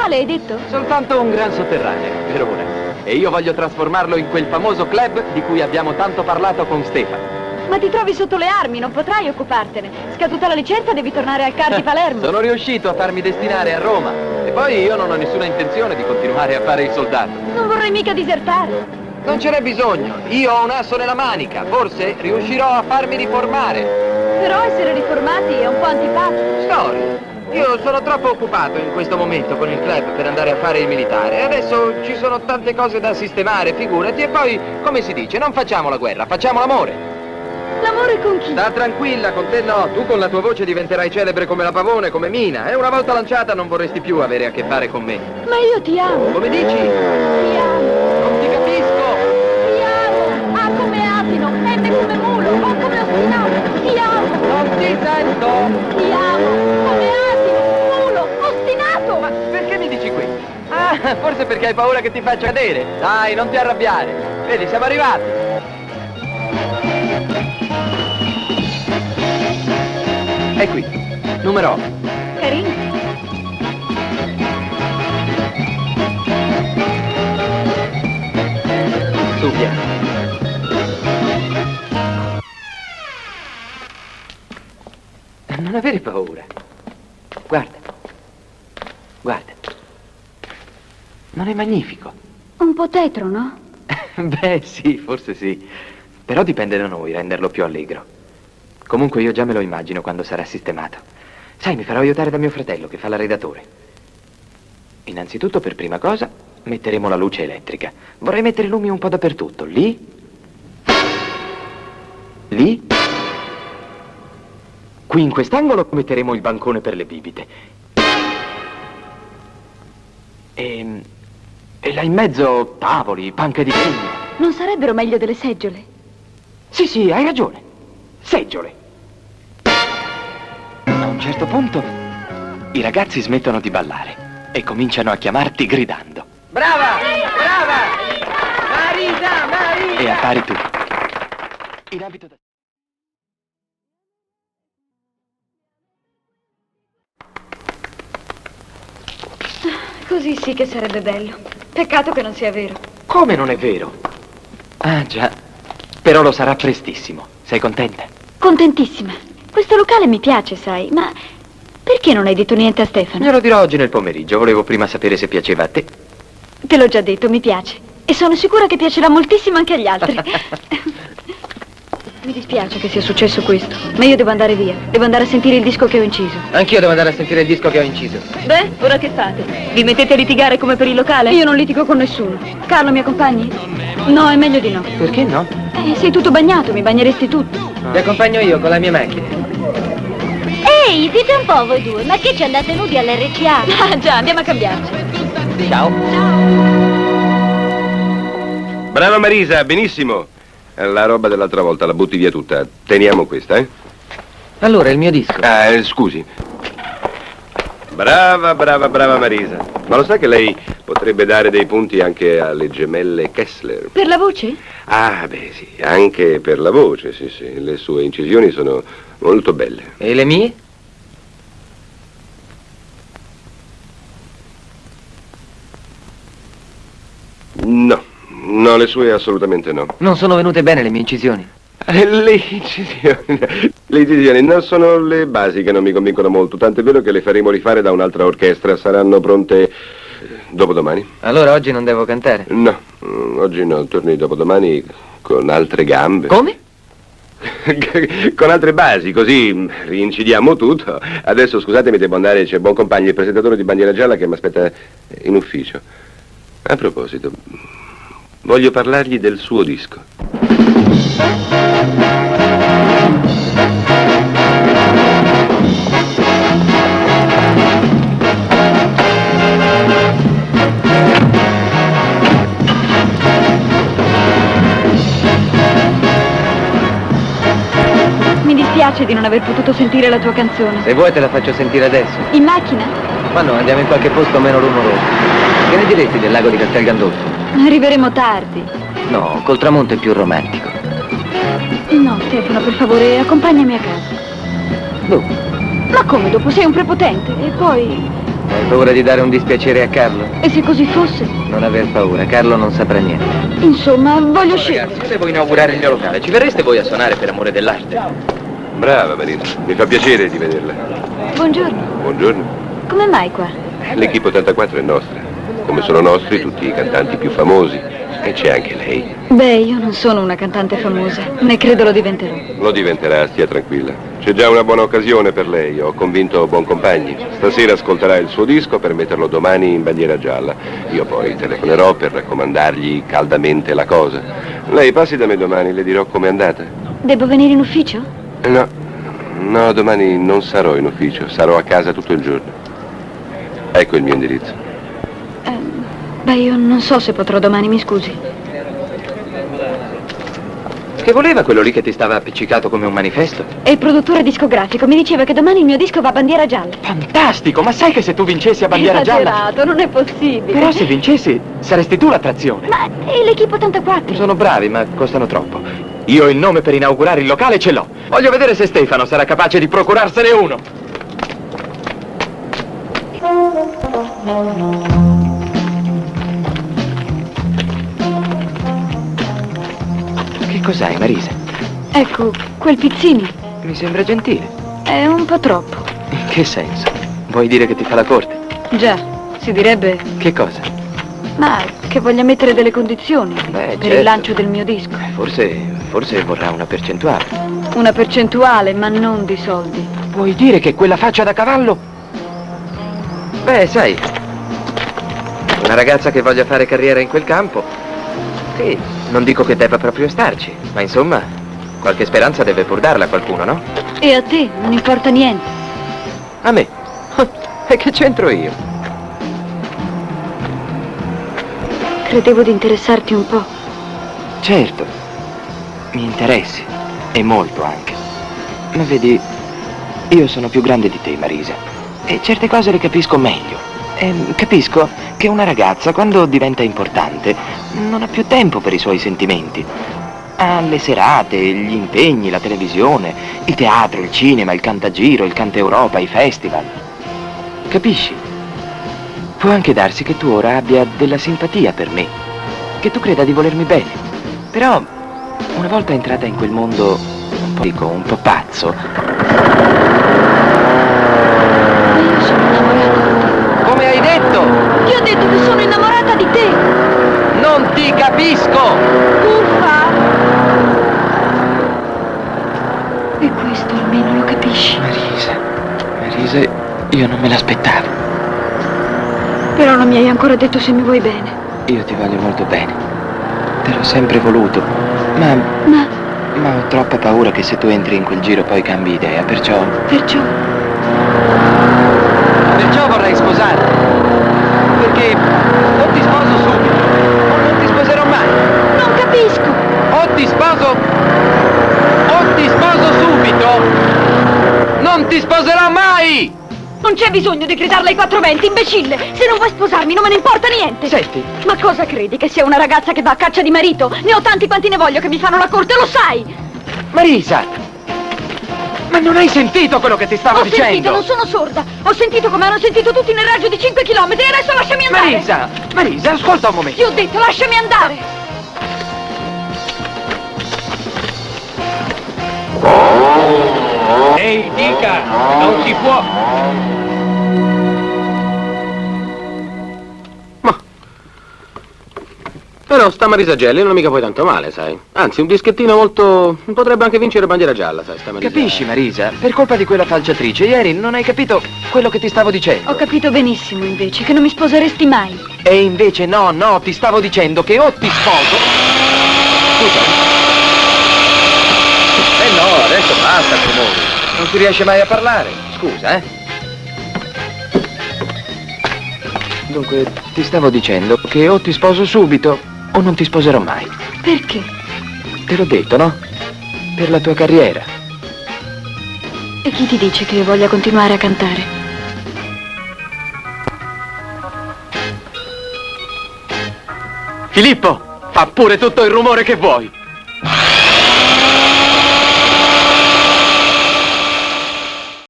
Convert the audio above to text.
locale, hai detto? Soltanto un gran sotterraneo, per ora. E io voglio trasformarlo in quel famoso club di cui abbiamo tanto parlato con Stefano. Ma ti trovi sotto le armi, non potrai occupartene. Scaduta la licenza devi tornare al CAR di Palermo. Sono riuscito a farmi destinare a Roma. E poi io non ho nessuna intenzione di continuare a fare il soldato. Non vorrei mica disertare. Non ce n'è bisogno. Io ho un asso nella manica. Forse riuscirò a farmi riformare. Però essere riformati è un po' antipatico. Storia. Io sono troppo occupato in questo momento con il club per andare a fare il militare. Adesso ci sono tante cose da sistemare, figurati. E poi, come si dice, non facciamo la guerra, facciamo l'amore. L'amore con chi? Sta tranquilla, con te no. Tu con la tua voce diventerai celebre come la Pavone, come Mina. E una volta lanciata non vorresti più avere a che fare con me. Ma io ti amo. Come dici? Ti amo. Non ti capisco. Ti amo. A come asino, M come mulo, O come ostinato. Ti amo. Non ti sento. Ti amo. Come asino, mulo, ostinato. Ma perché mi dici questo? Ah, forse perché hai paura che ti faccia cadere. Dai, non ti arrabbiare. Vedi, siamo arrivati. È qui, numero 8. Carino. Su, vieni. Non avere paura. Guarda. Guarda. Non è magnifico? Un po' tetro, no? Beh, sì, forse sì. Però dipende da noi renderlo più allegro. Comunque io già me lo immagino quando sarà sistemato. Sai, mi farò aiutare da mio fratello che fa la redattore. Innanzitutto, per prima cosa, metteremo la luce elettrica. Vorrei mettere lumi un po' dappertutto. Lì. Lì. Qui in quest'angolo metteremo il bancone per le bibite. E là in mezzo tavoli, panche di legno. Non sarebbero meglio delle seggiole? Sì, hai ragione. Seggiole. A un certo punto i ragazzi smettono di ballare e cominciano a chiamarti gridando. Brava! Brava! Marisa! E appari tu. In abito da... Così sì che sarebbe bello. Peccato che non sia vero. Come non è vero? Ah, già. Però lo sarà prestissimo. Sei contenta? Contentissima. Questo locale mi piace, sai, ma perché non hai detto niente a Stefano? Glielo dirò oggi nel pomeriggio. Volevo prima sapere se piaceva a te. Te l'ho già detto, mi piace. E sono sicura che piacerà moltissimo anche agli altri. Mi dispiace che sia successo questo, ma io devo andare via. Devo andare a sentire il disco che ho inciso. Anch'io devo andare a sentire il disco che ho inciso. Beh, ora che fate? Vi mettete a litigare come per il locale? Io non litigo con nessuno. Carlo, mi accompagni? No, è meglio di no. Perché no? Sei tutto bagnato, mi bagneresti tutto. Ti accompagno io con la mia macchina. Ehi, dite un po' voi due, ma che ci andate nudi all'RCA? Ah già, andiamo a cambiarci. Ciao. Brava Marisa, benissimo. La roba dell'altra volta la butti via tutta. Teniamo questa, eh? Allora, il mio disco. Ah, scusi. Brava Marisa. Ma lo sa che lei potrebbe dare dei punti anche alle gemelle Kessler? Per la voce? Ah, beh, sì, anche per la voce, sì. Le sue incisioni sono molto belle. E le mie? No, le sue assolutamente no. Non sono venute bene le mie incisioni. Le incisioni non sono le basi che non mi convincono molto, tant'è vero che le faremo rifare da un'altra orchestra, saranno pronte dopodomani. Allora oggi non devo cantare? No, oggi no, torni dopodomani con altre gambe. Come? Con altre basi, così rincidiamo tutto. Adesso scusatemi, devo andare, c'è Buoncompagni, il presentatore di Bandiera Gialla che mi aspetta in ufficio. A proposito, voglio parlargli del suo disco. Mi dispiace di non aver potuto sentire la tua canzone. Se vuoi te la faccio sentire adesso. In macchina? Ma no, andiamo in qualche posto meno rumoroso. Che ne diresti del lago di Castel Gandolfo? Arriveremo tardi. No, col tramonto è più romantico. No, Stefano, per favore, accompagnami a casa. Dopo. Ma come dopo? Sei un prepotente. E poi Hai paura di dare un dispiacere a Carlo? E se così fosse? Non aver paura, Carlo non saprà niente. Insomma, voglio Ragazzi, scegliere. io devo inaugurare il mio locale. Ci verreste voi a suonare per amore dell'arte? Brava Marisa, mi fa piacere di vederla. Buongiorno. Buongiorno. Come mai qua? L'Equipe 84 è nostra, come sono nostri tutti i cantanti più famosi. E c'è anche lei. Beh, io non sono una cantante famosa, né credo lo diventerò. Lo diventerà, stia tranquilla. C'è già una buona occasione per lei, ho convinto Boncompagni. Stasera ascolterà il suo disco per metterlo domani in bandiera gialla. Io poi telefonerò per raccomandargli caldamente la cosa. Lei passi da me domani, le dirò com'è andata. Devo venire in ufficio? No, domani non sarò in ufficio, sarò a casa tutto il giorno. Ecco il mio indirizzo. Beh, io non so se potrò domani, mi scusi. Che voleva quello lì che ti stava appiccicato come un manifesto? E il produttore discografico mi diceva che domani il mio disco va a bandiera gialla. Fantastico, ma sai che se tu vincessi a bandiera gialla... Esagerato, non è possibile. Però se vincessi, saresti tu l'attrazione. Ma è l'Equipe 84. Sono bravi, ma costano troppo. Io il nome per inaugurare il locale ce l'ho. Voglio vedere se Stefano sarà capace di procurarsene uno. Che cos'hai, Marisa? Ecco, quel pizzini Mi sembra gentile. è un po' troppo. In che senso? Vuoi dire che ti fa la corte? Già, si direbbe, Che cosa? ma che voglia mettere delle condizioni per certo. il lancio del mio disco. Forse vorrà una percentuale. Una percentuale, ma non di soldi. Vuoi dire che quella faccia da cavallo? Beh, sai, una ragazza che voglia fare carriera in quel campo, sì, non dico che debba proprio starci, ma insomma, qualche speranza deve pur darla a qualcuno, no? E a te non importa niente. A me? E che c'entro io? Credevo di interessarti un po'. Certo, mi interessi, e molto anche. Ma vedi, io sono più grande di te, Marisa, e certe cose le capisco meglio. E capisco che una ragazza, quando diventa importante, non ha più tempo per i suoi sentimenti. Ha le serate, gli impegni, la televisione, il teatro, il cinema, il cantagiro, il canteuropa, i festival. Capisci? Può anche darsi che tu ora abbia della simpatia per me, che tu creda di volermi bene. Però, una volta entrata in quel mondo un po' pazzo... Io sono innamorata di te. Come hai detto? Ti ho detto che sono innamorata di te. Non ti capisco! Uffa! E questo almeno lo capisci. Marisa, io non me l'aspettavo. Però non mi hai ancora detto se mi vuoi bene. Io ti voglio molto bene. Te l'ho sempre voluto. Ma ho troppa paura che se tu entri in quel giro poi cambi idea, perciò... Perciò vorrei sposarti. Perché o ti sposo subito, o non ti sposerò mai. non capisco. O ti sposo subito, non ti sposerò mai! Non c'è bisogno di gridarla ai 420, imbecille. Se non vuoi sposarmi non me ne importa niente. Senti, Ma cosa credi? Che sia una ragazza che va a caccia di marito? Ne ho tanti quanti ne voglio che mi fanno la corte, lo sai! Marisa! Ma non hai sentito quello che ti stavo Ho dicendo? sentito, non sono sorda. Ho sentito come hanno sentito tutti nel raggio di 5 chilometri e adesso lasciami andare. Marisa, ascolta un momento. Ti ho detto, lasciami andare. Ehi, dica, non si può. Però sta Marisa Gelli non è mica poi tanto male, sai. Anzi, un dischettino molto... potrebbe anche vincere bandiera gialla, sai, sta Marisa. Capisci, Marisa? Per colpa di quella falciatrice, ieri non hai capito quello che ti stavo dicendo. Ho capito benissimo, invece, che non mi sposeresti mai. E invece no, ti stavo dicendo che o ti sposo... Scusa. No, adesso basta il rumore. Non si riesce mai a parlare. Scusa, eh. Dunque, ti stavo dicendo che o ti sposo subito o non ti sposerò mai. Perché? Te l'ho detto, no? Per la tua carriera. E chi ti dice che io voglia continuare a cantare? Filippo, fa pure tutto il rumore che vuoi.